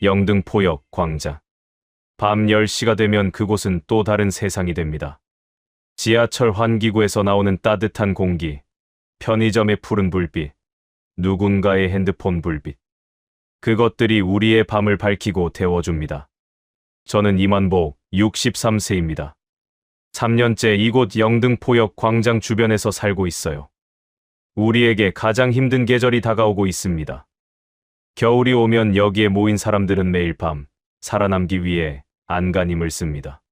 영등포역 광장. 밤 10시가 되면 그곳은 또 다른 세상이 됩니다. 지하철 환기구에서 나오는 따뜻한 공기, 편의점의 푸른 불빛, 누군가의 핸드폰 불빛. 그것들이 우리의 밤을 밝히고 데워줍니다. 저는 이만복, 63세입니다. 3년째 이곳 영등포역 광장 주변에서 살고 있어요. 우리에게 가장 힘든 계절이 다가오고 있습니다. 겨울이 오면 여기에 모인 사람들은 매일 밤 살아남기 위해 안간힘을 씁니다.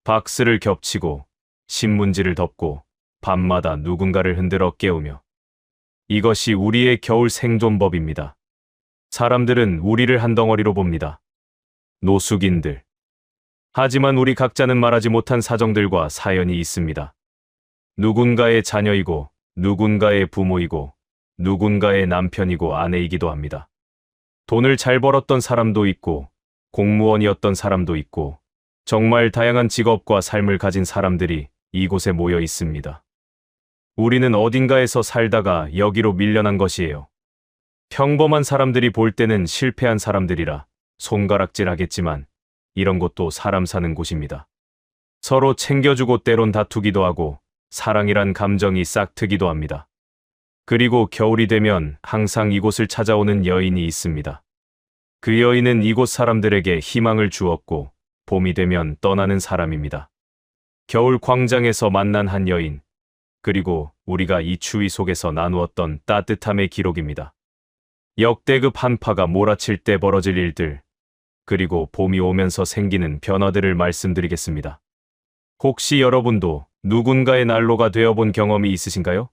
박스를 겹치고 신문지를 덮고 밤마다 누군가를 흔들어 깨우며. 이것이 우리의 겨울 생존법입니다. 사람들은 우리를 한 덩어리로 봅니다. 노숙인들. 하지만 우리 각자는 말하지 못한 사정들과 사연이 있습니다. 누군가의 자녀이고 누군가의 부모이고 누군가의 남편이고 아내이기도 합니다. 돈을 잘 벌었던 사람도 있고 공무원이었던 사람도 있고 정말 다양한 직업과 삶을 가진 사람들이 이곳에 모여 있습니다. 우리는 어딘가에서 살다가 여기로 밀려난 것이에요. 평범한 사람들이 볼 때는 실패한 사람들이라 손가락질 하겠지만 이런 곳도 사람 사는 곳입니다. 서로 챙겨주고 때론 다투기도 하고 사랑이란 감정이 싹트기도 합니다. 그리고 겨울이 되면 항상 이곳을 찾아오는 여인이 있습니다. 그 여인은 이곳 사람들에게 희망을 주었고 봄이 되면 떠나는 사람입니다. 겨울 광장에서 만난 한 여인, 그리고 우리가 이 추위 속에서 나누었던 따뜻함의 기록입니다. 역대급 한파가 몰아칠 때 벌어질 일들, 그리고 봄이 오면서 생기는 변화들을 말씀드리겠습니다. 혹시 여러분도 누군가의 난로가 되어본 경험이 있으신가요?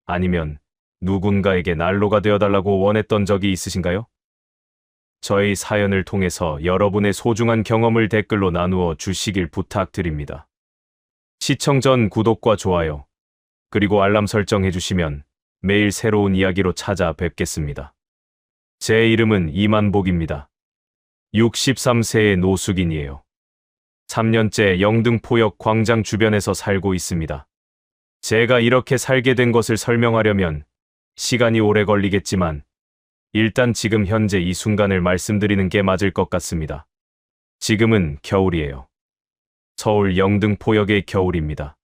아니면 누군가에게 난로가 되어달라고 원했던 적이 있으신가요? 저의 사연을 통해서 여러분의 소중한 경험을 댓글로 나누어 주시길 부탁드립니다. 시청 전 구독과 좋아요, 그리고 알람 설정해 주시면 매일 새로운 이야기로 찾아뵙겠습니다. 제 이름은 이만복입니다. 63세의 노숙인이에요. 3년째 영등포역 광장 주변에서 살고 있습니다. 제가 이렇게 살게 된 것을 설명하려면 시간이 오래 걸리겠지만 일단 지금 현재 이 순간을 말씀드리는 게 맞을 것 같습니다. 지금은 겨울이에요. 서울 영등포역의 겨울입니다.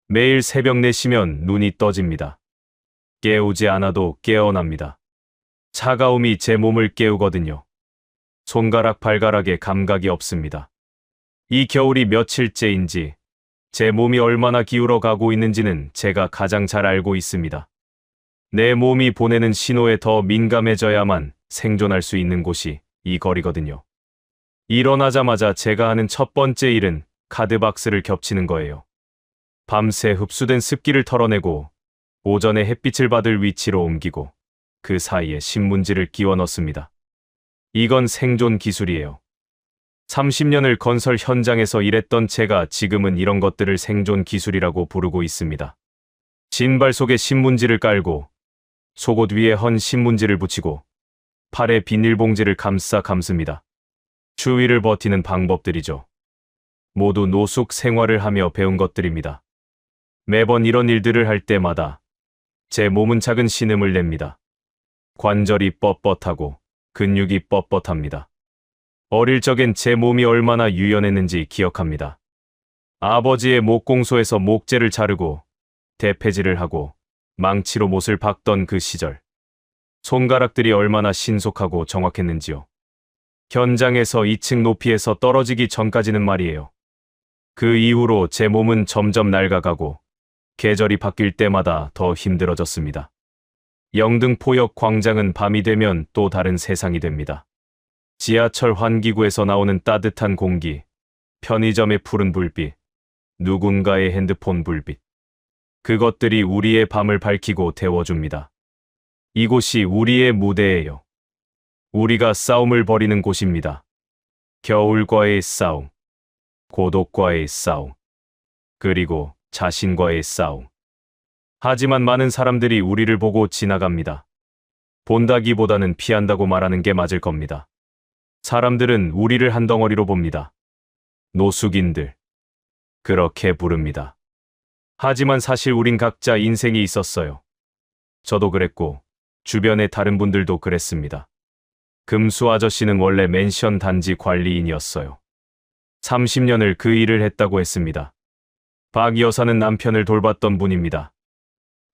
매일 새벽 4시면 눈이 떠집니다. 깨우지 않아도 깨어납니다. 차가움이 제 몸을 깨우거든요. 손가락 발가락에 감각이 없습니다. 이 겨울이 며칠째인지 제 몸이 얼마나 기울어 가고 있는지는 제가 가장 잘 알고 있습니다. 내 몸이 보내는 신호에 더 민감해져야만 생존할 수 있는 곳이 이 거리거든요. 일어나자마자 제가 하는 첫 번째 일은 카드박스를 겹치는 거예요. 밤새 흡수된 습기를 털어내고 오전에 햇빛을 받을 위치로 옮기고 그 사이에 신문지를 끼워 넣습니다. 이건 생존 기술이에요. 30년을 건설 현장에서 일했던 제가 지금은 이런 것들을 생존 기술이라고 부르고 있습니다. 신발 속에 신문지를 깔고 속옷 위에 헌 신문지를 붙이고 팔에 비닐봉지를 감습니다. 추위를 버티는 방법들이죠. 모두 노숙 생활을 하며 배운 것들입니다. 매번 이런 일들을 할 때마다 제 몸은 작은 신음을 냅니다. 관절이 뻣뻣하고 근육이 뻣뻣합니다. 어릴 적엔 제 몸이 얼마나 유연했는지 기억합니다. 아버지의 목공소에서 목재를 자르고 대패질을 하고 망치로 못을 박던 그 시절. 손가락들이 얼마나 신속하고 정확했는지요. 현장에서 2층 높이에서 떨어지기 전까지는 말이에요. 그 이후로 제 몸은 점점 낡아가고 계절이 바뀔 때마다 더 힘들어졌습니다. 영등포역 광장은 밤이 되면 또 다른 세상이 됩니다. 지하철 환기구에서 나오는 따뜻한 공기, 편의점의 푸른 불빛, 누군가의 핸드폰 불빛. 그것들이 우리의 밤을 밝히고 데워줍니다. 이곳이 우리의 무대예요. 우리가 싸움을 벌이는 곳입니다. 겨울과의 싸움, 고독과의 싸움, 그리고 자신과의 싸움. 하지만 많은 사람들이 우리를 보고 지나갑니다. 본다기보다는 피한다고 말하는 게 맞을 겁니다. 사람들은 우리를 한 덩어리로 봅니다. 노숙인들. 그렇게 부릅니다. 하지만 사실 우린 각자 인생이 있었어요. 저도 그랬고 주변의 다른 분들도 그랬습니다. 금수 아저씨는 원래 맨션 단지 관리인이었어요. 30년을 그 일을 했다고 했습니다. 박 여사는 남편을 돌봤던 분입니다.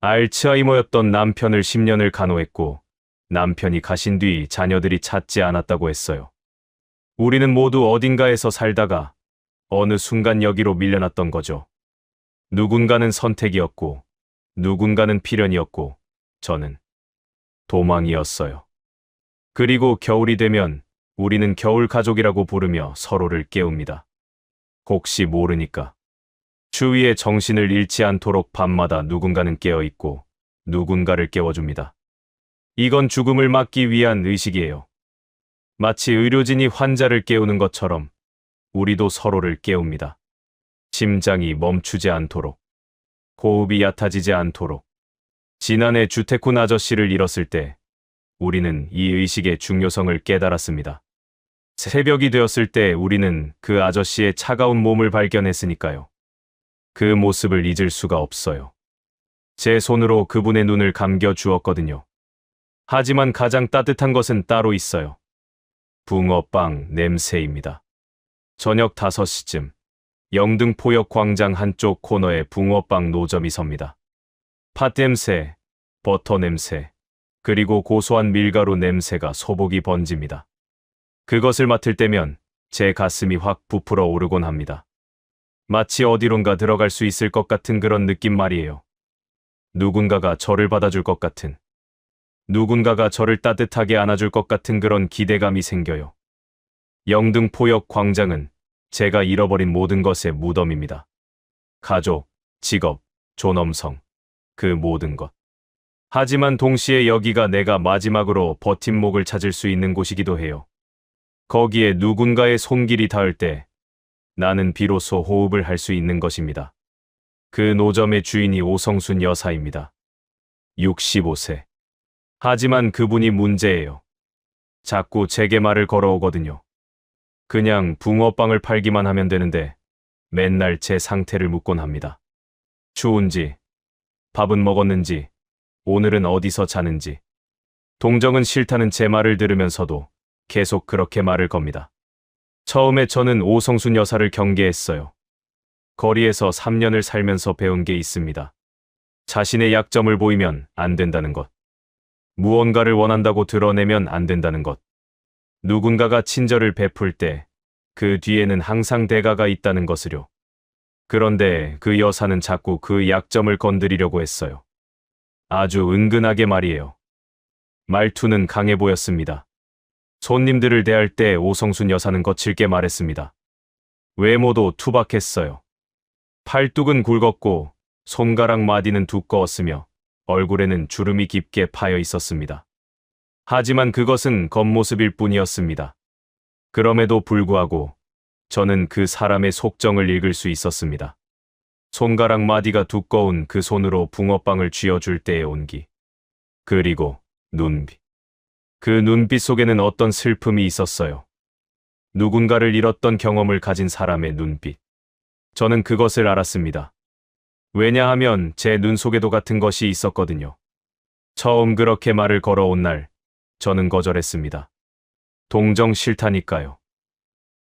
알츠하이머였던 남편을 10년을 간호했고 남편이 가신 뒤 자녀들이 찾지 않았다고 했어요. 우리는 모두 어딘가에서 살다가 어느 순간 여기로 밀려났던 거죠. 누군가는 선택이었고 누군가는 필연이었고 저는 도망이었어요. 그리고 겨울이 되면 우리는 겨울 가족이라고 부르며 서로를 깨웁니다. 혹시 모르니까. 주위에 정신을 잃지 않도록 밤마다 누군가는 깨어있고 누군가를 깨워줍니다. 이건 죽음을 막기 위한 의식이에요. 마치 의료진이 환자를 깨우는 것처럼 우리도 서로를 깨웁니다. 심장이 멈추지 않도록, 호흡이 얕아지지 않도록. 지난해 주택훈 아저씨를 잃었을 때 우리는 이 의식의 중요성을 깨달았습니다. 새벽이 되었을 때 우리는 그 아저씨의 차가운 몸을 발견했으니까요. 그 모습을 잊을 수가 없어요. 제 손으로 그분의 눈을 감겨 주었거든요. 하지만 가장 따뜻한 것은 따로 있어요. 붕어빵 냄새입니다. 저녁 5시쯤 영등포역 광장 한쪽 코너에 붕어빵 노점이 섭니다. 팥 냄새, 버터 냄새, 그리고 고소한 밀가루 냄새가 소복이 번집니다. 그것을 맡을 때면 제 가슴이 확 부풀어 오르곤 합니다. 마치 어디론가 들어갈 수 있을 것 같은 그런 느낌 말이에요. 누군가가 저를 받아줄 것 같은, 누군가가 저를 따뜻하게 안아줄 것 같은 그런 기대감이 생겨요. 영등포역 광장은 제가 잃어버린 모든 것의 무덤입니다. 가족, 직업, 존엄성, 그 모든 것. 하지만 동시에 여기가 내가 마지막으로 버팀목을 찾을 수 있는 곳이기도 해요. 거기에 누군가의 손길이 닿을 때 나는 비로소 호흡을 할 수 있는 것입니다. 그 노점의 주인이 오성순 여사입니다. 65세. 하지만 그분이 문제예요. 자꾸 제게 말을 걸어오거든요. 그냥 붕어빵을 팔기만 하면 되는데 맨날 제 상태를 묻곤 합니다. 추운지, 밥은 먹었는지, 오늘은 어디서 자는지. 동정은 싫다는 제 말을 들으면서도 계속 그렇게 말을 겁니다. 처음에 저는 오성순 여사를 경계했어요. 거리에서 3년을 살면서 배운 게 있습니다. 자신의 약점을 보이면 안 된다는 것. 무언가를 원한다고 드러내면 안 된다는 것. 누군가가 친절을 베풀 때 그 뒤에는 항상 대가가 있다는 것을요. 그런데 그 여사는 자꾸 그 약점을 건드리려고 했어요. 아주 은근하게 말이에요. 말투는 강해 보였습니다. 손님들을 대할 때 오성순 여사는 거칠게 말했습니다. 외모도 투박했어요. 팔뚝은 굵었고 손가락 마디는 두꺼웠으며 얼굴에는 주름이 깊게 파여 있었습니다. 하지만 그것은 겉모습일 뿐이었습니다. 그럼에도 불구하고 저는 그 사람의 속정을 읽을 수 있었습니다. 손가락 마디가 두꺼운 그 손으로 붕어빵을 쥐어줄 때의 온기. 그리고 눈빛. 그 눈빛 속에는 어떤 슬픔이 있었어요. 누군가를 잃었던 경험을 가진 사람의 눈빛. 저는 그것을 알았습니다. 왜냐하면 제 눈 속에도 같은 것이 있었거든요. 처음 그렇게 말을 걸어온 날, 저는 거절했습니다. 동정 싫다니까요.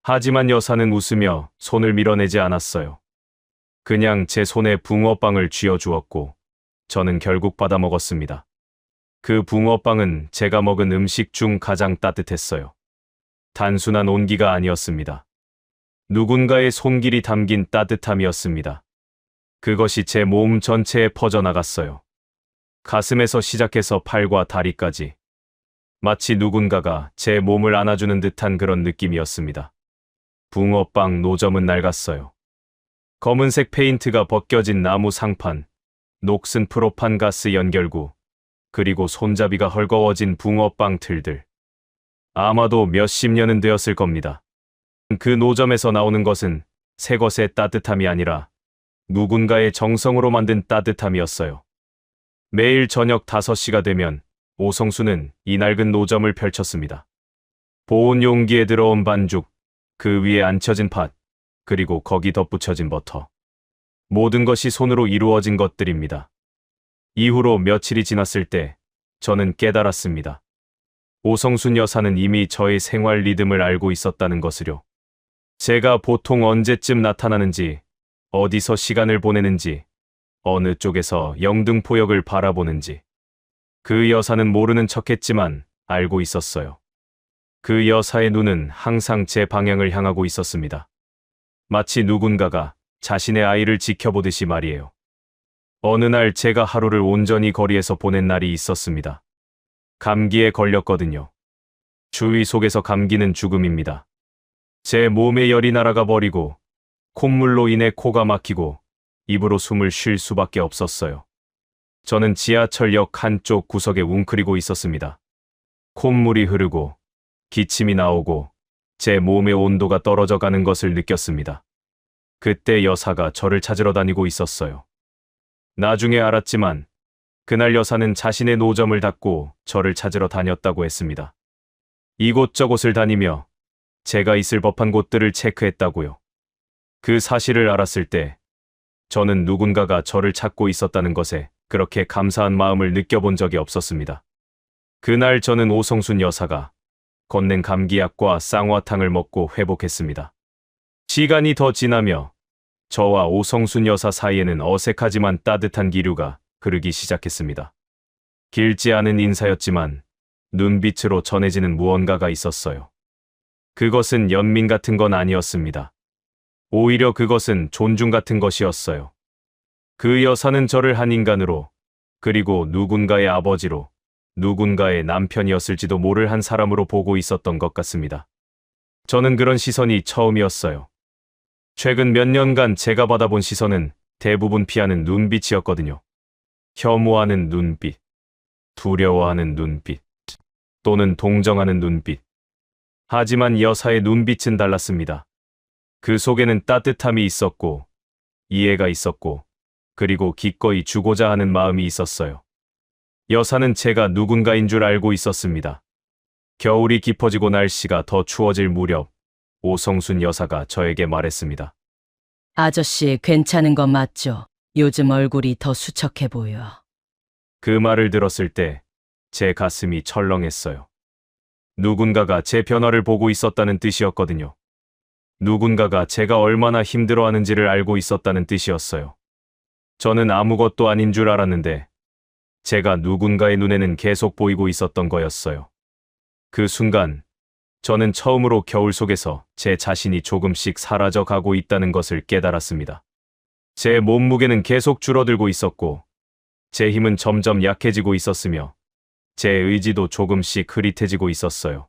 하지만 여사는 웃으며 손을 밀어내지 않았어요. 그냥 제 손에 붕어빵을 쥐어주었고 저는 결국 받아먹었습니다. 그 붕어빵은 제가 먹은 음식 중 가장 따뜻했어요. 단순한 온기가 아니었습니다. 누군가의 손길이 담긴 따뜻함이었습니다. 그것이 제 몸 전체에 퍼져나갔어요. 가슴에서 시작해서 팔과 다리까지. 마치 누군가가 제 몸을 안아주는 듯한 그런 느낌이었습니다. 붕어빵 노점은 낡았어요. 검은색 페인트가 벗겨진 나무 상판, 녹슨 프로판 가스 연결구, 그리고 손잡이가 헐거워진 붕어빵 틀들. 아마도 몇십 년은 되었을 겁니다. 그 노점에서 나오는 것은 새 것의 따뜻함이 아니라 누군가의 정성으로 만든 따뜻함이었어요. 매일 저녁 5시가 되면 오성수는 이 낡은 노점을 펼쳤습니다. 보온 용기에 들어온 반죽, 그 위에 앉혀진 팥, 그리고 거기 덧붙여진 버터. 모든 것이 손으로 이루어진 것들입니다. 이후로 며칠이 지났을 때 저는 깨달았습니다. 오성순 여사는 이미 저의 생활 리듬을 알고 있었다는 것을요. 제가 보통 언제쯤 나타나는지, 어디서 시간을 보내는지, 어느 쪽에서 영등포역을 바라보는지. 그 여사는 모르는 척했지만 알고 있었어요. 그 여사의 눈은 항상 제 방향을 향하고 있었습니다. 마치 누군가가 자신의 아이를 지켜보듯이 말이에요. 어느 날 제가 하루를 온전히 거리에서 보낸 날이 있었습니다. 감기에 걸렸거든요. 주의 속에서 감기는 죽음입니다. 제 몸에 열이 날아가 버리고 콧물로 인해 코가 막히고 입으로 숨을 쉴 수밖에 없었어요. 저는 지하철역 한쪽 구석에 웅크리고 있었습니다. 콧물이 흐르고 기침이 나오고 제 몸의 온도가 떨어져 가는 것을 느꼈습니다. 그때 여사가 저를 찾으러 다니고 있었어요. 나중에 알았지만 그날 여사는 자신의 노점을 닫고 저를 찾으러 다녔다고 했습니다. 이곳저곳을 다니며 제가 있을 법한 곳들을 체크했다고요. 그 사실을 알았을 때 저는 누군가가 저를 찾고 있었다는 것에 그렇게 감사한 마음을 느껴본 적이 없었습니다. 그날 저는 오성순 여사가 건넨 감기약과 쌍화탕을 먹고 회복했습니다. 시간이 더 지나며 저와 오성순 여사 사이에는 어색하지만 따뜻한 기류가 흐르기 시작했습니다. 길지 않은 인사였지만 눈빛으로 전해지는 무언가가 있었어요. 그것은 연민 같은 건 아니었습니다. 오히려 그것은 존중 같은 것이었어요. 그 여사는 저를 한 인간으로, 그리고 누군가의 아버지로, 누군가의 남편이었을지도 모를 한 사람으로 보고 있었던 것 같습니다. 저는 그런 시선이 처음이었어요. 최근 몇 년간 제가 받아본 시선은 대부분 피하는 눈빛이었거든요. 혐오하는 눈빛, 두려워하는 눈빛, 또는 동정하는 눈빛. 하지만 여사의 눈빛은 달랐습니다. 그 속에는 따뜻함이 있었고, 이해가 있었고, 그리고 기꺼이 주고자 하는 마음이 있었어요. 여사는 제가 누군가인 줄 알고 있었습니다. 겨울이 깊어지고 날씨가 더 추워질 무렵, 오성순 여사가 저에게 말했습니다. 아저씨 괜찮은 거 맞죠? 요즘 얼굴이 더 수척해 보여. 그 말을 들었을 때 제 가슴이 철렁했어요. 누군가가 제 변화를 보고 있었다는 뜻이었거든요. 누군가가 제가 얼마나 힘들어하는지를 알고 있었다는 뜻이었어요. 저는 아무것도 아닌 줄 알았는데 제가 누군가의 눈에는 계속 보이고 있었던 거였어요. 그 순간 저는 처음으로 겨울 속에서 제 자신이 조금씩 사라져 가고 있다는 것을 깨달았습니다. 제 몸무게는 계속 줄어들고 있었고 제 힘은 점점 약해지고 있었으며 제 의지도 조금씩 흐릿해지고 있었어요.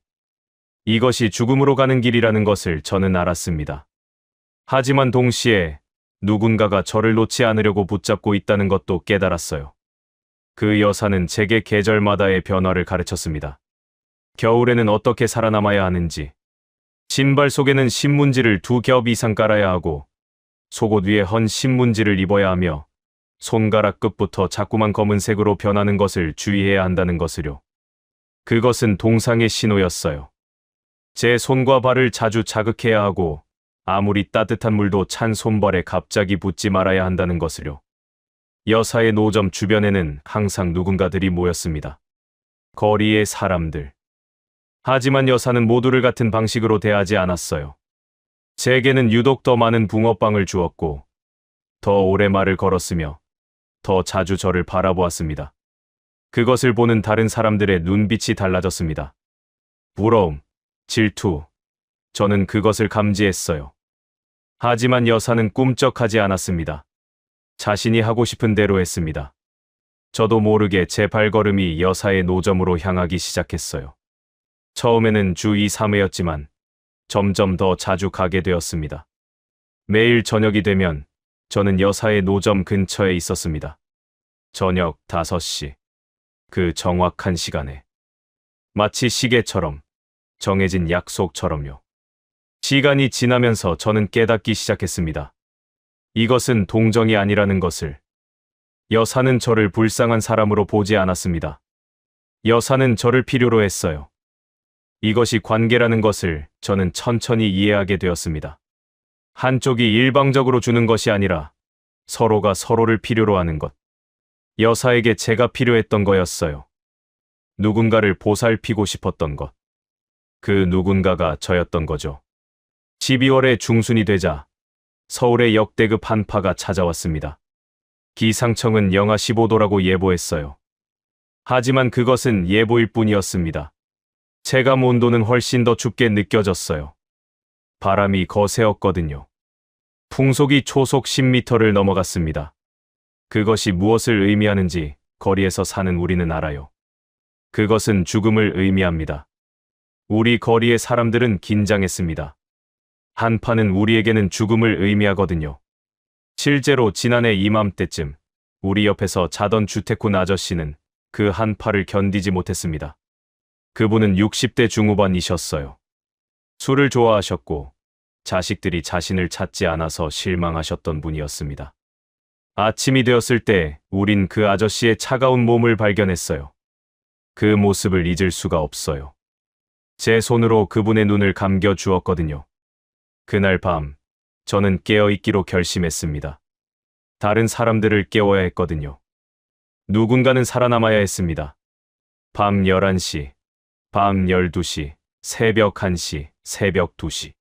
이것이 죽음으로 가는 길이라는 것을 저는 알았습니다. 하지만 동시에 누군가가 저를 놓지 않으려고 붙잡고 있다는 것도 깨달았어요. 그 여사는 제게 계절마다의 변화를 가르쳤습니다. 겨울에는 어떻게 살아남아야 하는지, 신발 속에는 신문지를 2겹 이상 깔아야 하고, 속옷 위에 헌 신문지를 입어야 하며, 손가락 끝부터 자꾸만 검은색으로 변하는 것을 주의해야 한다는 것을요. 그것은 동상의 신호였어요. 제 손과 발을 자주 자극해야 하고, 아무리 따뜻한 물도 찬 손발에 갑자기 붙지 말아야 한다는 것을요. 여사의 노점 주변에는 항상 누군가들이 모였습니다. 거리의 사람들. 하지만 여사는 모두를 같은 방식으로 대하지 않았어요. 제게는 유독 더 많은 붕어빵을 주었고, 더 오래 말을 걸었으며, 더 자주 저를 바라보았습니다. 그것을 보는 다른 사람들의 눈빛이 달라졌습니다. 부러움, 질투, 저는 그것을 감지했어요. 하지만 여사는 꿈쩍하지 않았습니다. 자신이 하고 싶은 대로 했습니다. 저도 모르게 제 발걸음이 여사의 노점으로 향하기 시작했어요. 처음에는 주 2, 3회였지만 점점 더 자주 가게 되었습니다. 매일 저녁이 되면 저는 여사의 노점 근처에 있었습니다. 저녁 5시. 그 정확한 시간에. 마치 시계처럼, 정해진 약속처럼요. 시간이 지나면서 저는 깨닫기 시작했습니다. 이것은 동정이 아니라는 것을. 여사는 저를 불쌍한 사람으로 보지 않았습니다. 여사는 저를 필요로 했어요. 이것이 관계라는 것을 저는 천천히 이해하게 되었습니다. 한쪽이 일방적으로 주는 것이 아니라 서로가 서로를 필요로 하는 것. 여사에게 제가 필요했던 거였어요. 누군가를 보살피고 싶었던 것. 그 누군가가 저였던 거죠. 12월에 중순이 되자 서울의 역대급 한파가 찾아왔습니다. 기상청은 영하 15도라고 예보했어요. 하지만 그것은 예보일 뿐이었습니다. 체감 온도는 훨씬 더 춥게 느껴졌어요. 바람이 거세었거든요. 풍속이 초속 10m를 넘어갔습니다. 그것이 무엇을 의미하는지 거리에서 사는 우리는 알아요. 그것은 죽음을 의미합니다. 우리 거리의 사람들은 긴장했습니다. 한파는 우리에게는 죽음을 의미하거든요. 실제로 지난해 이맘때쯤 우리 옆에서 자던 주택군 아저씨는 그 한파를 견디지 못했습니다. 그분은 60대 중후반이셨어요. 술을 좋아하셨고 자식들이 자신을 찾지 않아서 실망하셨던 분이었습니다. 아침이 되었을 때 우린 그 아저씨의 차가운 몸을 발견했어요. 그 모습을 잊을 수가 없어요. 제 손으로 그분의 눈을 감겨 주었거든요. 그날 밤 저는 깨어있기로 결심했습니다. 다른 사람들을 깨워야 했거든요. 누군가는 살아남아야 했습니다. 밤 11시, 밤 12시, 새벽 1시, 새벽 2시.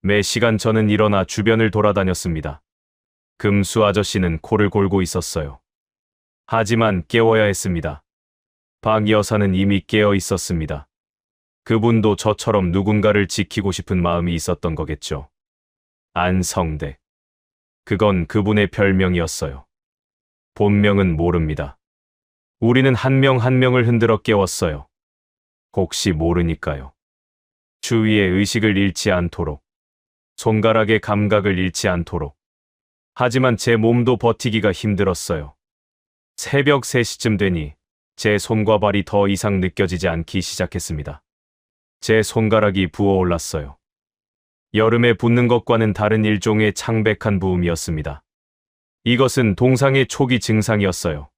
매 시간 저는 일어나 주변을 돌아다녔습니다. 금수 아저씨는 코를 골고 있었어요. 하지만 깨워야 했습니다. 박 여사는 이미 깨어 있었습니다. 그분도 저처럼 누군가를 지키고 싶은 마음이 있었던 거겠죠. 안성대. 그건 그분의 별명이었어요. 본명은 모릅니다. 우리는 한 명 한 명을 흔들어 깨웠어요. 혹시 모르니까요. 주위의 의식을 잃지 않도록, 손가락의 감각을 잃지 않도록. 하지만 제 몸도 버티기가 힘들었어요. 새벽 3시쯤 되니 제 손과 발이 더 이상 느껴지지 않기 시작했습니다. 제 손가락이 부어올랐어요. 여름에 붓는 것과는 다른 일종의 창백한 부음이었습니다. 이것은 동상의 초기 증상이었어요.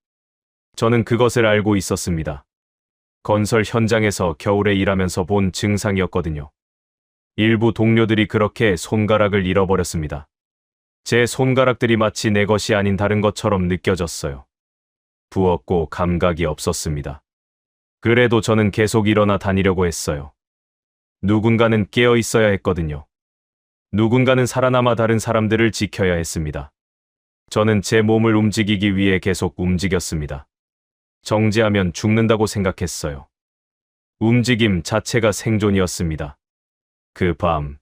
저는 그것을 알고 있었습니다. 건설 현장에서 겨울에 일하면서 본 증상이었거든요. 일부 동료들이 그렇게 손가락을 잃어버렸습니다. 제 손가락들이 마치 내 것이 아닌 다른 것처럼 느껴졌어요. 부었고 감각이 없었습니다. 그래도 저는 계속 일어나 다니려고 했어요. 누군가는 깨어 있어야 했거든요. 누군가는 살아남아 다른 사람들을 지켜야 했습니다. 저는 제 몸을 움직이기 위해 계속 움직였습니다. 정지하면 죽는다고 생각했어요. 움직임 자체가 생존이었습니다. 그 밤,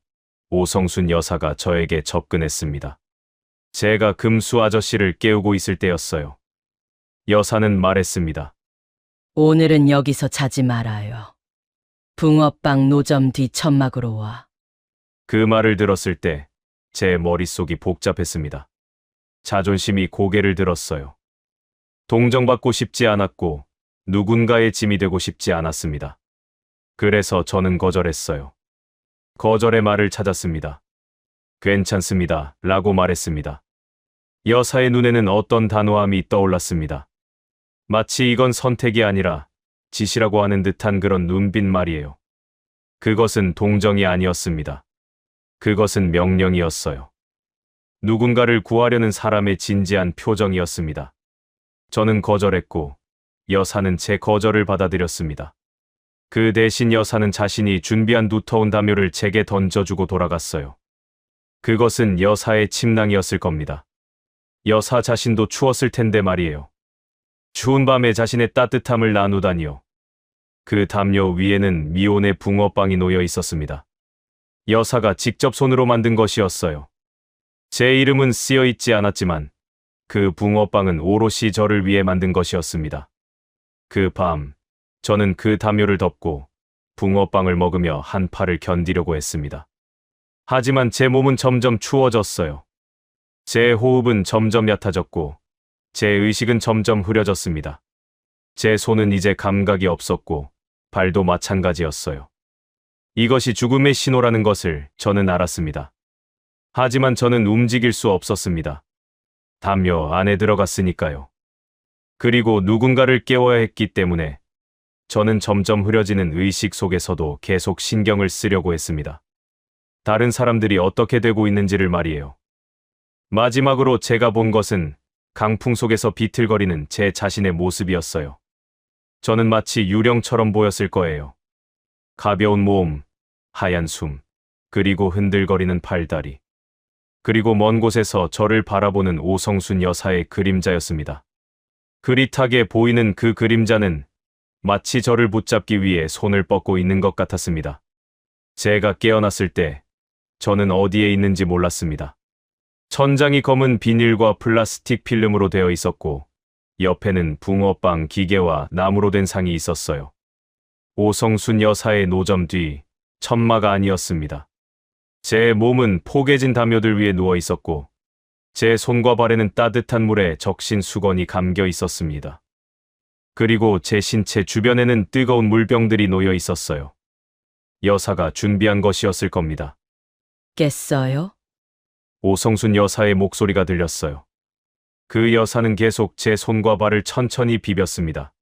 오성순 여사가 저에게 접근했습니다. 제가 금수 아저씨를 깨우고 있을 때였어요. 여사는 말했습니다. 오늘은 여기서 자지 말아요. 붕어빵 노점 뒤 천막으로 와. 그 말을 들었을 때 제 머릿속이 복잡했습니다. 자존심이 고개를 들었어요. 동정받고 싶지 않았고 누군가의 짐이 되고 싶지 않았습니다. 그래서 저는 거절했어요. 거절의 말을 찾았습니다. 괜찮습니다. 라고 말했습니다. 여사의 눈에는 어떤 단호함이 떠올랐습니다. 마치 이건 선택이 아니라 지시라고 하는 듯한 그런 눈빛 말이에요. 그것은 동정이 아니었습니다. 그것은 명령이었어요. 누군가를 구하려는 사람의 진지한 표정이었습니다. 저는 거절했고 여사는 제 거절을 받아들였습니다. 그 대신 여사는 자신이 준비한 두터운 담요를 제게 던져주고 돌아갔어요. 그것은 여사의 침낭이었을 겁니다. 여사 자신도 추웠을 텐데 말이에요. 추운 밤에 자신의 따뜻함을 나누다니요. 그 담요 위에는 미온의 붕어빵이 놓여 있었습니다. 여사가 직접 손으로 만든 것이었어요. 제 이름은 쓰여 있지 않았지만 그 붕어빵은 오롯이 저를 위해 만든 것이었습니다. 그 밤, 저는 그 담요를 덮고 붕어빵을 먹으며 한파를 견디려고 했습니다. 하지만 제 몸은 점점 추워졌어요. 제 호흡은 점점 얕아졌고 제 의식은 점점 흐려졌습니다. 제 손은 이제 감각이 없었고 발도 마찬가지였어요. 이것이 죽음의 신호라는 것을 저는 알았습니다. 하지만 저는 움직일 수 없었습니다. 담요 안에 들어갔으니까요. 그리고 누군가를 깨워야 했기 때문에 저는 점점 흐려지는 의식 속에서도 계속 신경을 쓰려고 했습니다. 다른 사람들이 어떻게 되고 있는지를 말이에요. 마지막으로 제가 본 것은 강풍 속에서 비틀거리는 제 자신의 모습이었어요. 저는 마치 유령처럼 보였을 거예요. 가벼운 몸, 하얀 숨, 그리고 흔들거리는 팔다리. 그리고 먼 곳에서 저를 바라보는 오성순 여사의 그림자였습니다. 그릿하게 보이는 그 그림자는 마치 저를 붙잡기 위해 손을 뻗고 있는 것 같았습니다. 제가 깨어났을 때 저는 어디에 있는지 몰랐습니다. 천장이 검은 비닐과 플라스틱 필름으로 되어 있었고 옆에는 붕어빵 기계와 나무로 된 상이 있었어요. 오성순 여사의 노점 뒤 천마가 아니었습니다. 제 몸은 포개진 담요들 위에 누워 있었고 제 손과 발에는 따뜻한 물에 적신 수건이 감겨 있었습니다. 그리고 제 신체 주변에는 뜨거운 물병들이 놓여 있었어요. 여사가 준비한 것이었을 겁니다. 깼어요? 오성순 여사의 목소리가 들렸어요. 그 여사는 계속 제 손과 발을 천천히 비볐습니다.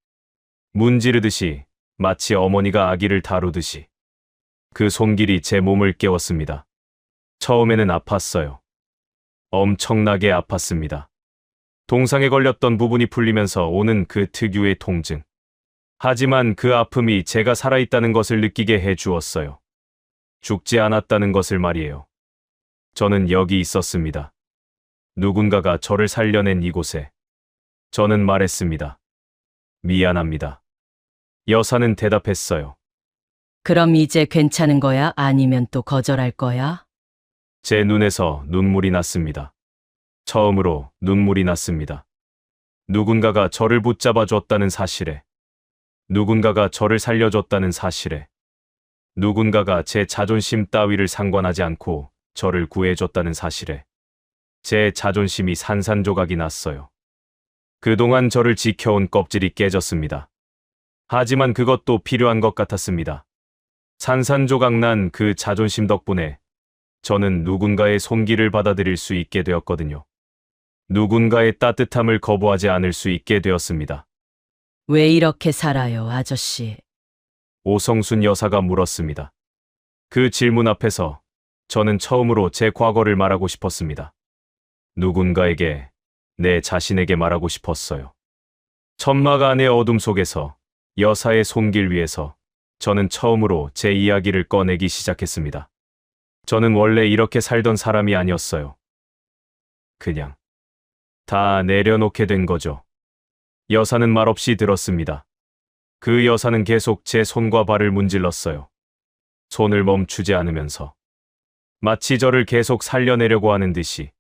문지르듯이, 마치 어머니가 아기를 다루듯이. 그 손길이 제 몸을 깨웠습니다. 처음에는 아팠어요. 엄청나게 아팠습니다. 동상에 걸렸던 부분이 풀리면서 오는 그 특유의 통증. 하지만 그 아픔이 제가 살아있다는 것을 느끼게 해 주었어요. 죽지 않았다는 것을 말이에요. 저는 여기 있었습니다. 누군가가 저를 살려낸 이곳에. 저는 말했습니다. 미안합니다. 여사는 대답했어요. 그럼 이제 괜찮은 거야? 아니면 또 거절할 거야? 제 눈에서 눈물이 났습니다. 처음으로 눈물이 났습니다. 누군가가 저를 붙잡아 줬다는 사실에. 누군가가 저를 살려줬다는 사실에. 누군가가 제 자존심 따위를 상관하지 않고 저를 구해줬다는 사실에. 제 자존심이 산산조각이 났어요. 그동안 저를 지켜온 껍질이 깨졌습니다. 하지만 그것도 필요한 것 같았습니다. 산산조각 난 그 자존심 덕분에 저는 누군가의 손길을 받아들일 수 있게 되었거든요. 누군가의 따뜻함을 거부하지 않을 수 있게 되었습니다. 왜 이렇게 살아요, 아저씨? 오성순 여사가 물었습니다. 그 질문 앞에서 저는 처음으로 제 과거를 말하고 싶었습니다. 누군가에게, 내 자신에게 말하고 싶었어요. 천막 안의 어둠 속에서, 여사의 손길 위에서 저는 처음으로 제 이야기를 꺼내기 시작했습니다. 저는 원래 이렇게 살던 사람이 아니었어요. 그냥 다 내려놓게 된 거죠. 여사는 말없이 들었습니다. 그 여사는 계속 제 손과 발을 문질렀어요. 손을 멈추지 않으면서. 마치 저를 계속 살려내려고 하는 듯이.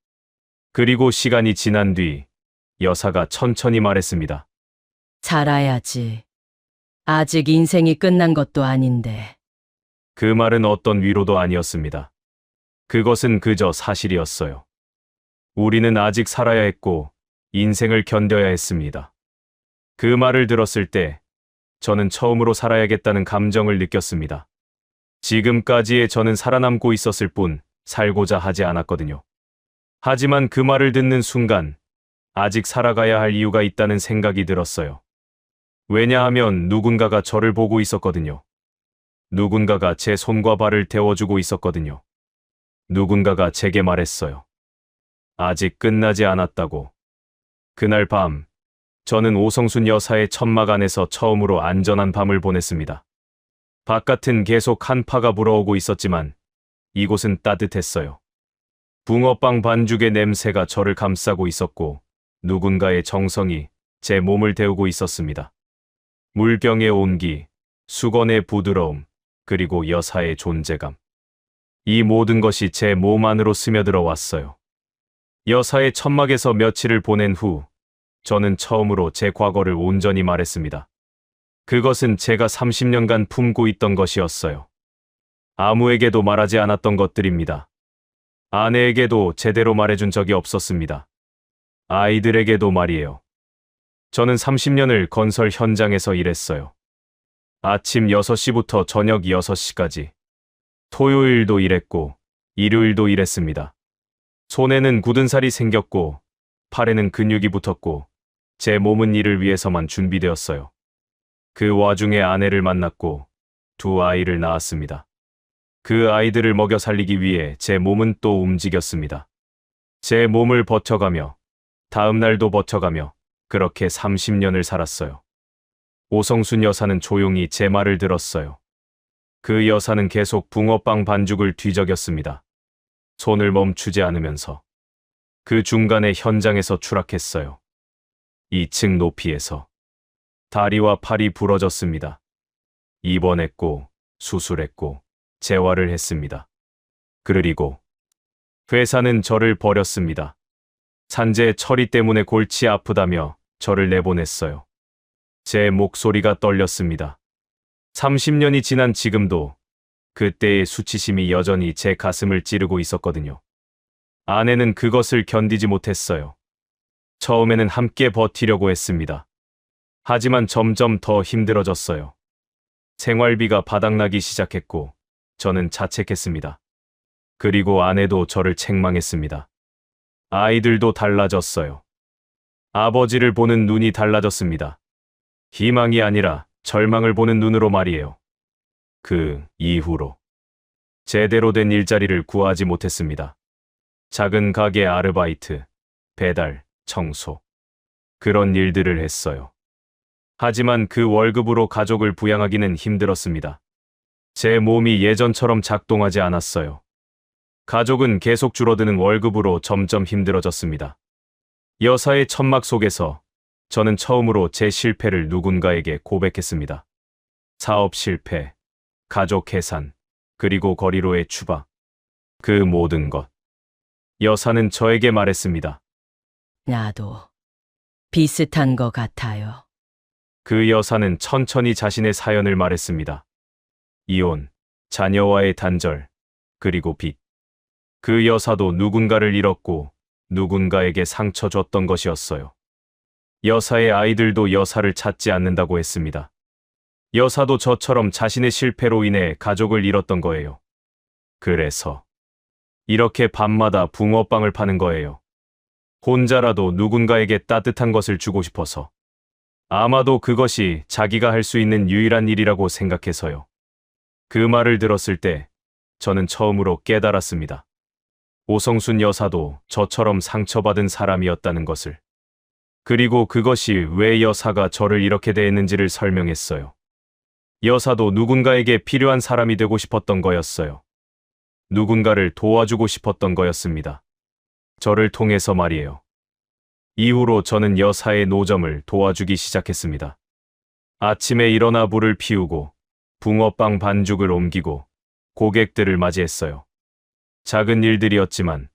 그리고 시간이 지난 뒤 여사가 천천히 말했습니다. 살아야지. 아직 인생이 끝난 것도 아닌데. 그 말은 어떤 위로도 아니었습니다. 그것은 그저 사실이었어요. 우리는 아직 살아야 했고 인생을 견뎌야 했습니다. 그 말을 들었을 때 저는 처음으로 살아야겠다는 감정을 느꼈습니다. 지금까지의 저는 살아남고 있었을 뿐 살고자 하지 않았거든요. 하지만 그 말을 듣는 순간 아직 살아가야 할 이유가 있다는 생각이 들었어요. 왜냐하면 누군가가 저를 보고 있었거든요. 누군가가 제 손과 발을 데워주고 있었거든요. 누군가가 제게 말했어요. 아직 끝나지 않았다고. 그날 밤, 저는 오성순 여사의 천막 안에서 처음으로 안전한 밤을 보냈습니다. 바깥은 계속 한파가 불어오고 있었지만 이곳은 따뜻했어요. 붕어빵 반죽의 냄새가 저를 감싸고 있었고 누군가의 정성이 제 몸을 데우고 있었습니다. 물병의 온기, 수건의 부드러움, 그리고 여사의 존재감. 이 모든 것이 제 몸 안으로 스며들어 왔어요. 여사의 천막에서 며칠을 보낸 후 저는 처음으로 제 과거를 온전히 말했습니다. 그것은 제가 30년간 품고 있던 것이었어요. 아무에게도 말하지 않았던 것들입니다. 아내에게도 제대로 말해준 적이 없었습니다. 아이들에게도 말이에요. 저는 30년을 건설 현장에서 일했어요. 아침 6시부터 저녁 6시까지. 토요일도 일했고, 일요일도 일했습니다. 손에는 굳은 살이 생겼고, 팔에는 근육이 붙었고, 제 몸은 일을 위해서만 준비되었어요. 그 와중에 아내를 만났고, 2 아이를 낳았습니다. 그 아이들을 먹여 살리기 위해 제 몸은 또 움직였습니다. 제 몸을 버텨가며, 다음 날도 버텨가며, 그렇게 30년을 살았어요. 오성순 여사는 조용히 제 말을 들었어요. 그 여사는 계속 붕어빵 반죽을 뒤적였습니다. 손을 멈추지 않으면서. 그 중간에 현장에서 추락했어요. 2층 높이에서. 다리와 팔이 부러졌습니다. 입원했고, 수술했고, 재활을 했습니다. 그리고 회사는 저를 버렸습니다. 산재 처리 때문에 골치 아프다며 저를 내보냈어요. 제 목소리가 떨렸습니다. 30년이 지난 지금도 그때의 수치심이 여전히 제 가슴을 찌르고 있었거든요. 아내는 그것을 견디지 못했어요. 처음에는 함께 버티려고 했습니다. 하지만 점점 더 힘들어졌어요. 생활비가 바닥나기 시작했고 저는 자책했습니다. 그리고 아내도 저를 책망했습니다. 아이들도 달라졌어요. 아버지를 보는 눈이 달라졌습니다. 희망이 아니라 절망을 보는 눈으로 말이에요. 그 이후로 제대로 된 일자리를 구하지 못했습니다. 작은 가게 아르바이트, 배달, 청소, 그런 일들을 했어요. 하지만 그 월급으로 가족을 부양하기는 힘들었습니다. 제 몸이 예전처럼 작동하지 않았어요. 가족은 계속 줄어드는 월급으로 점점 힘들어졌습니다. 여사의 천막 속에서 저는 처음으로 제 실패를 누군가에게 고백했습니다. 사업 실패, 가족 해산, 그리고 거리로의 추박. 그 모든 것. 여사는 저에게 말했습니다. 나도 비슷한 것 같아요. 그 여사는 천천히 자신의 사연을 말했습니다. 이혼, 자녀와의 단절, 그리고 빚. 그 여사도 누군가를 잃었고 누군가에게 상처 줬던 것이었어요. 여사의 아이들도 여사를 찾지 않는다고 했습니다. 여사도 저처럼 자신의 실패로 인해 가족을 잃었던 거예요. 그래서 이렇게 밤마다 붕어빵을 파는 거예요. 혼자라도 누군가에게 따뜻한 것을 주고 싶어서. 아마도 그것이 자기가 할 수 있는 유일한 일이라고 생각해서요. 그 말을 들었을 때 저는 처음으로 깨달았습니다. 오성순 여사도 저처럼 상처받은 사람이었다는 것을. 그리고 그것이 왜 여사가 저를 이렇게 대했는지를 설명했어요. 여사도 누군가에게 필요한 사람이 되고 싶었던 거였어요. 누군가를 도와주고 싶었던 거였습니다. 저를 통해서 말이에요. 이후로 저는 여사의 노점을 도와주기 시작했습니다. 아침에 일어나 불을 피우고 붕어빵 반죽을 옮기고 고객들을 맞이했어요. 작은 일들이었지만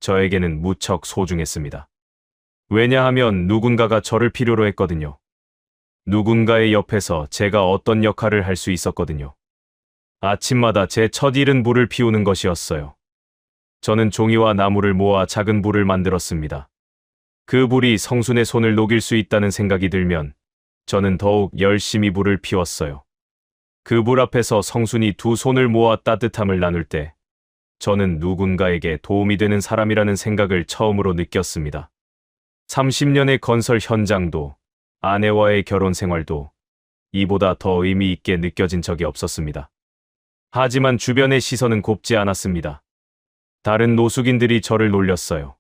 저에게는 무척 소중했습니다. 왜냐하면 누군가가 저를 필요로 했거든요. 누군가의 옆에서 제가 어떤 역할을 할 수 있었거든요. 아침마다 제 첫 일은 불을 피우는 것이었어요. 저는 종이와 나무를 모아 작은 불을 만들었습니다. 그 불이 성순의 손을 녹일 수 있다는 생각이 들면 저는 더욱 열심히 불을 피웠어요. 그 불 앞에서 성순이 두 손을 모아 따뜻함을 나눌 때 저는 누군가에게 도움이 되는 사람이라는 생각을 처음으로 느꼈습니다. 30년의 건설 현장도 아내와의 결혼 생활도 이보다 더 의미 있게 느껴진 적이 없었습니다. 하지만 주변의 시선은 곱지 않았습니다. 다른 노숙인들이 저를 놀렸어요.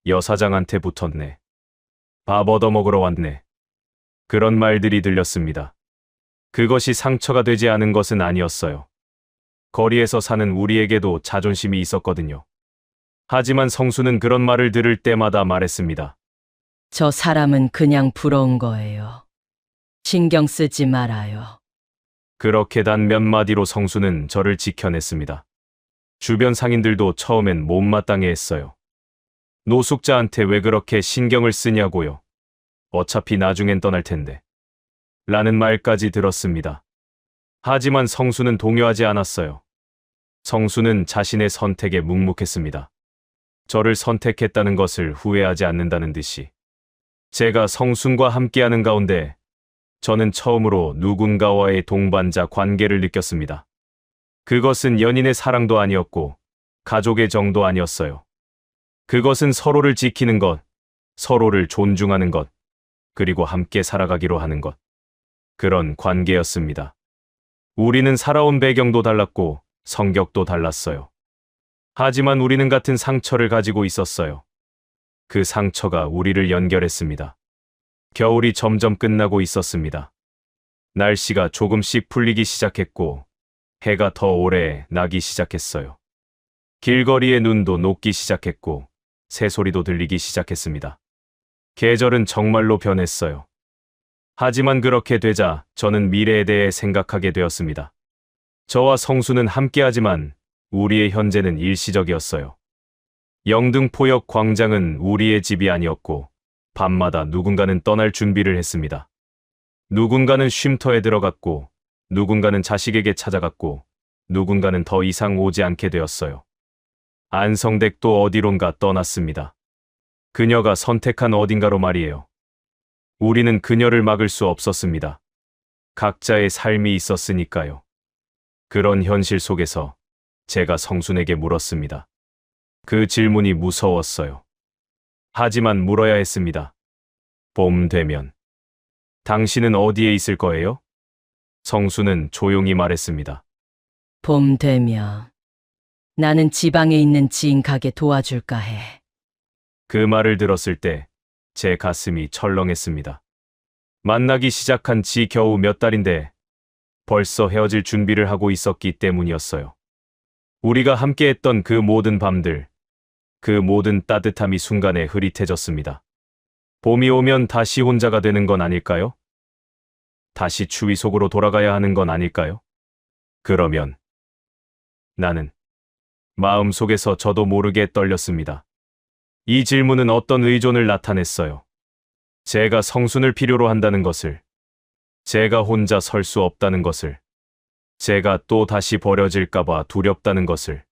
여사장한테 붙었네. 밥 얻어먹으러 왔네. 그런 말들이 들렸습니다. 그것이 상처가 되지 않은 것은 아니었어요. 거리에서 사는 우리에게도 자존심이 있었거든요. 하지만 성수는 그런 말을 들을 때마다 말했습니다. 저 사람은 그냥 부러운 거예요. 신경 쓰지 말아요. 그렇게 단 몇 마디로 성수는 저를 지켜냈습니다. 주변 상인들도 처음엔 못마땅해 했어요. 노숙자한테 왜 그렇게 신경을 쓰냐고요. 어차피 나중엔 떠날 텐데. 라는 말까지 들었습니다. 하지만 성수는 동요하지 않았어요. 성수는 자신의 선택에 묵묵했습니다. 저를 선택했다는 것을 후회하지 않는다는 듯이. 제가 성순과 함께하는 가운데 저는 처음으로 누군가와의 동반자 관계를 느꼈습니다. 그것은 연인의 사랑도 아니었고 가족의 정도 아니었어요. 그것은 서로를 지키는 것, 서로를 존중하는 것, 그리고 함께 살아가기로 하는 것. 그런 관계였습니다. 우리는 살아온 배경도 달랐고 성격도 달랐어요. 하지만 우리는 같은 상처를 가지고 있었어요. 그 상처가 우리를 연결했습니다. 겨울이 점점 끝나고 있었습니다. 날씨가 조금씩 풀리기 시작했고 해가 더 오래 나기 시작했어요. 길거리의 눈도 녹기 시작했고 새소리도 들리기 시작했습니다. 계절은 정말로 변했어요. 하지만 그렇게 되자 저는 미래에 대해 생각하게 되었습니다. 저와 성수는 함께하지만 우리의 현재는 일시적이었어요. 영등포역 광장은 우리의 집이 아니었고 밤마다 누군가는 떠날 준비를 했습니다. 누군가는 쉼터에 들어갔고 누군가는 자식에게 찾아갔고 누군가는 더 이상 오지 않게 되었어요. 안성댁도 어디론가 떠났습니다. 그녀가 선택한 어딘가로 말이에요. 우리는 그녀를 막을 수 없었습니다. 각자의 삶이 있었으니까요. 그런 현실 속에서 제가 성순에게 물었습니다. 그 질문이 무서웠어요. 하지만 물어야 했습니다. 봄 되면 당신은 어디에 있을 거예요? 성수는 조용히 말했습니다. 봄 되면 나는 지방에 있는 지인 가게 도와줄까 해. 그 말을 들었을 때 제 가슴이 철렁했습니다. 만나기 시작한 지 겨우 몇 달인데 벌써 헤어질 준비를 하고 있었기 때문이었어요. 우리가 함께했던 그 모든 밤들, 그 모든 따뜻함이 순간에 흐릿해졌습니다. 봄이 오면 다시 혼자가 되는 건 아닐까요? 다시 추위 속으로 돌아가야 하는 건 아닐까요? 그러면 나는 마음속에서 저도 모르게 떨렸습니다. 이 질문은 어떤 의존을 나타냈어요. 제가 성순을 필요로 한다는 것을, 제가 혼자 설 수 없다는 것을, 제가 또 다시 버려질까봐 두렵다는 것을.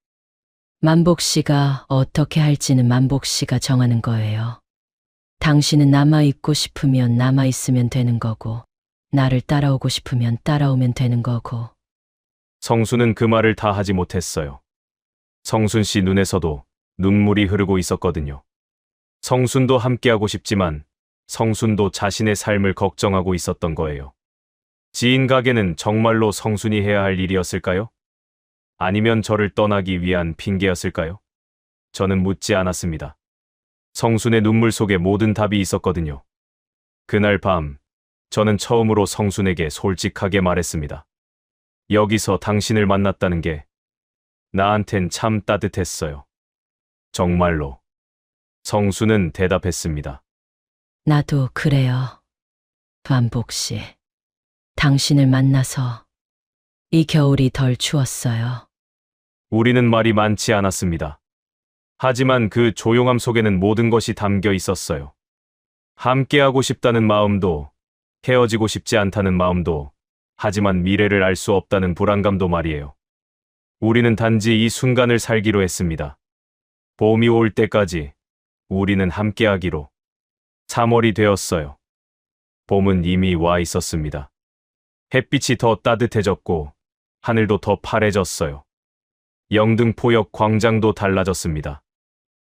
만복 씨가 어떻게 할지는 만복 씨가 정하는 거예요. 당신은 남아있고 싶으면 남아있으면 되는 거고, 나를 따라오고 싶으면 따라오면 되는 거고. 성순은 그 말을 다 하지 못했어요. 성순 씨 눈에서도 눈물이 흐르고 있었거든요. 성순도 함께하고 싶지만 성순도 자신의 삶을 걱정하고 있었던 거예요. 지인 가게는 정말로 성순이 해야 할 일이었을까요? 아니면 저를 떠나기 위한 핑계였을까요? 저는 묻지 않았습니다. 성순의 눈물 속에 모든 답이 있었거든요. 그날 밤, 저는 처음으로 성순에게 솔직하게 말했습니다. 여기서 당신을 만났다는 게 나한텐 참 따뜻했어요. 정말로. 성수는 대답했습니다. 나도 그래요. 만복 씨. 당신을 만나서 이 겨울이 덜 추웠어요. 우리는 말이 많지 않았습니다. 하지만 그 조용함 속에는 모든 것이 담겨 있었어요. 함께하고 싶다는 마음도, 헤어지고 싶지 않다는 마음도, 하지만 미래를 알 수 없다는 불안감도 말이에요. 우리는 단지 이 순간을 살기로 했습니다. 봄이 올 때까지 우리는 함께하기로. 3월이 되었어요. 봄은 이미 와 있었습니다. 햇빛이 더 따뜻해졌고 하늘도 더 파래졌어요. 영등포역 광장도 달라졌습니다.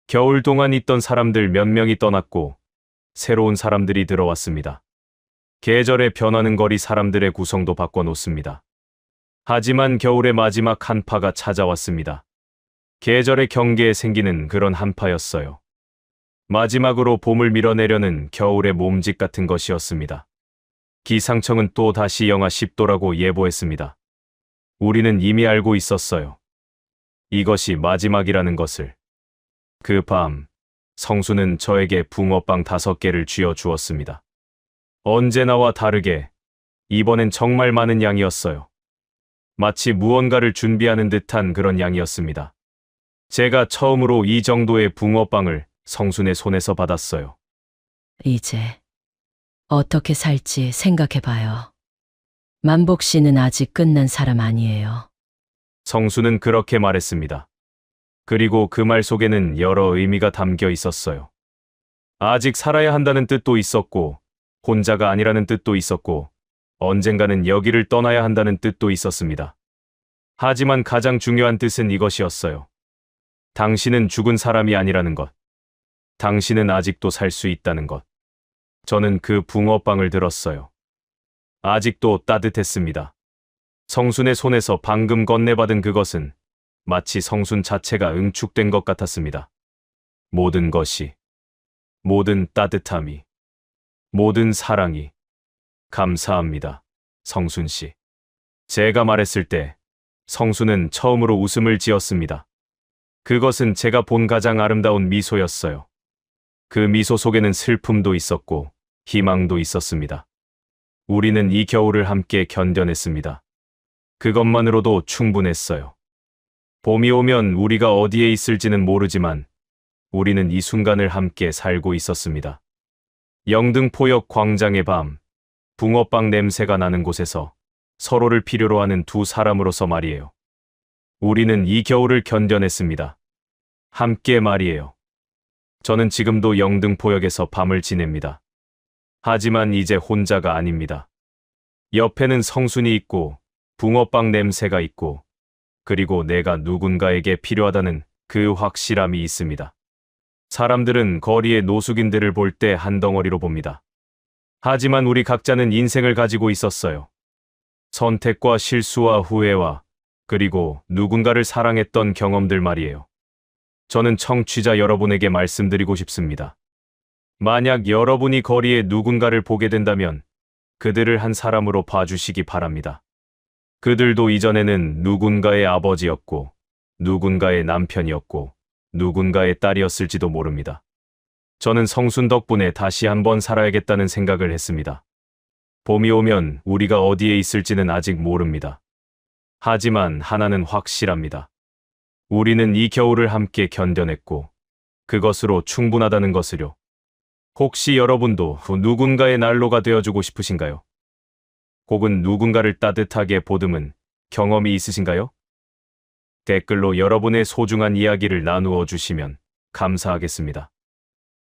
겨울 동안 있던 사람들 몇 명이 떠났고 새로운 사람들이 들어왔습니다. 계절에 변하는 거리 사람들의 구성도 바꿔놓습니다. 하지만 겨울의 마지막 한파가 찾아왔습니다. 계절의 경계에 생기는 그런 한파였어요. 마지막으로 봄을 밀어내려는 겨울의 몸짓 같은 것이었습니다. 기상청은 또 다시 영하 10도라고 예보했습니다. 우리는 이미 알고 있었어요. 이것이 마지막이라는 것을. 그 밤, 성수는 저에게 붕어빵 5개를 쥐어 주었습니다. 언제나와 다르게 이번엔 정말 많은 양이었어요. 마치 무언가를 준비하는 듯한 그런 양이었습니다. 제가 처음으로 이 정도의 붕어빵을 성순의 손에서 받았어요. 이제 어떻게 살지 생각해봐요. 만복 씨는 아직 끝난 사람 아니에요. 성수는 그렇게 말했습니다. 그리고 그 말 속에는 여러 의미가 담겨 있었어요. 아직 살아야 한다는 뜻도 있었고, 혼자가 아니라는 뜻도 있었고, 언젠가는 여기를 떠나야 한다는 뜻도 있었습니다. 하지만 가장 중요한 뜻은 이것이었어요. 당신은 죽은 사람이 아니라는 것. 당신은 아직도 살 수 있다는 것. 저는 그 붕어빵을 들었어요. 아직도 따뜻했습니다. 성순의 손에서 방금 건네받은 그것은 마치 성순 자체가 응축된 것 같았습니다. 모든 것이, 모든 따뜻함이, 모든 사랑이. 감사합니다. 성순 씨. 제가 말했을 때 성수는 처음으로 웃음을 지었습니다. 그것은 제가 본 가장 아름다운 미소였어요. 그 미소 속에는 슬픔도 있었고 희망도 있었습니다. 우리는 이 겨울을 함께 견뎌냈습니다. 그것만으로도 충분했어요. 봄이 오면 우리가 어디에 있을지는 모르지만 우리는 이 순간을 함께 살고 있었습니다. 영등포역 광장의 밤, 붕어빵 냄새가 나는 곳에서 서로를 필요로 하는 두 사람으로서 말이에요. 우리는 이 겨울을 견뎌냈습니다. 함께 말이에요. 저는 지금도 영등포역에서 밤을 지냅니다. 하지만 이제 혼자가 아닙니다. 옆에는 성순이 있고 붕어빵 냄새가 있고 그리고 내가 누군가에게 필요하다는 그 확실함이 있습니다. 사람들은 거리의 노숙인들을 볼 때 한 덩어리로 봅니다. 하지만 우리 각자는 인생을 가지고 있었어요. 선택과 실수와 후회와 그리고 누군가를 사랑했던 경험들 말이에요. 저는 청취자 여러분에게 말씀드리고 싶습니다. 만약 여러분이 거리에 누군가를 보게 된다면 그들을 한 사람으로 봐주시기 바랍니다. 그들도 이전에는 누군가의 아버지였고, 누군가의 남편이었고, 누군가의 딸이었을지도 모릅니다. 저는 성순 덕분에 다시 한번 살아야겠다는 생각을 했습니다. 봄이 오면 우리가 어디에 있을지는 아직 모릅니다. 하지만 하나는 확실합니다. 우리는 이 겨울을 함께 견뎌냈고 그것으로 충분하다는 것을요. 혹시 여러분도 누군가의 난로가 되어주고 싶으신가요? 혹은 누군가를 따뜻하게 보듬은 경험이 있으신가요? 댓글로 여러분의 소중한 이야기를 나누어 주시면 감사하겠습니다.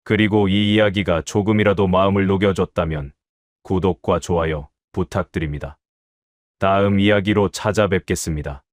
그리고 이 이야기가 조금이라도 마음을 녹여줬다면 구독과 좋아요 부탁드립니다. 다음 이야기로 찾아뵙겠습니다.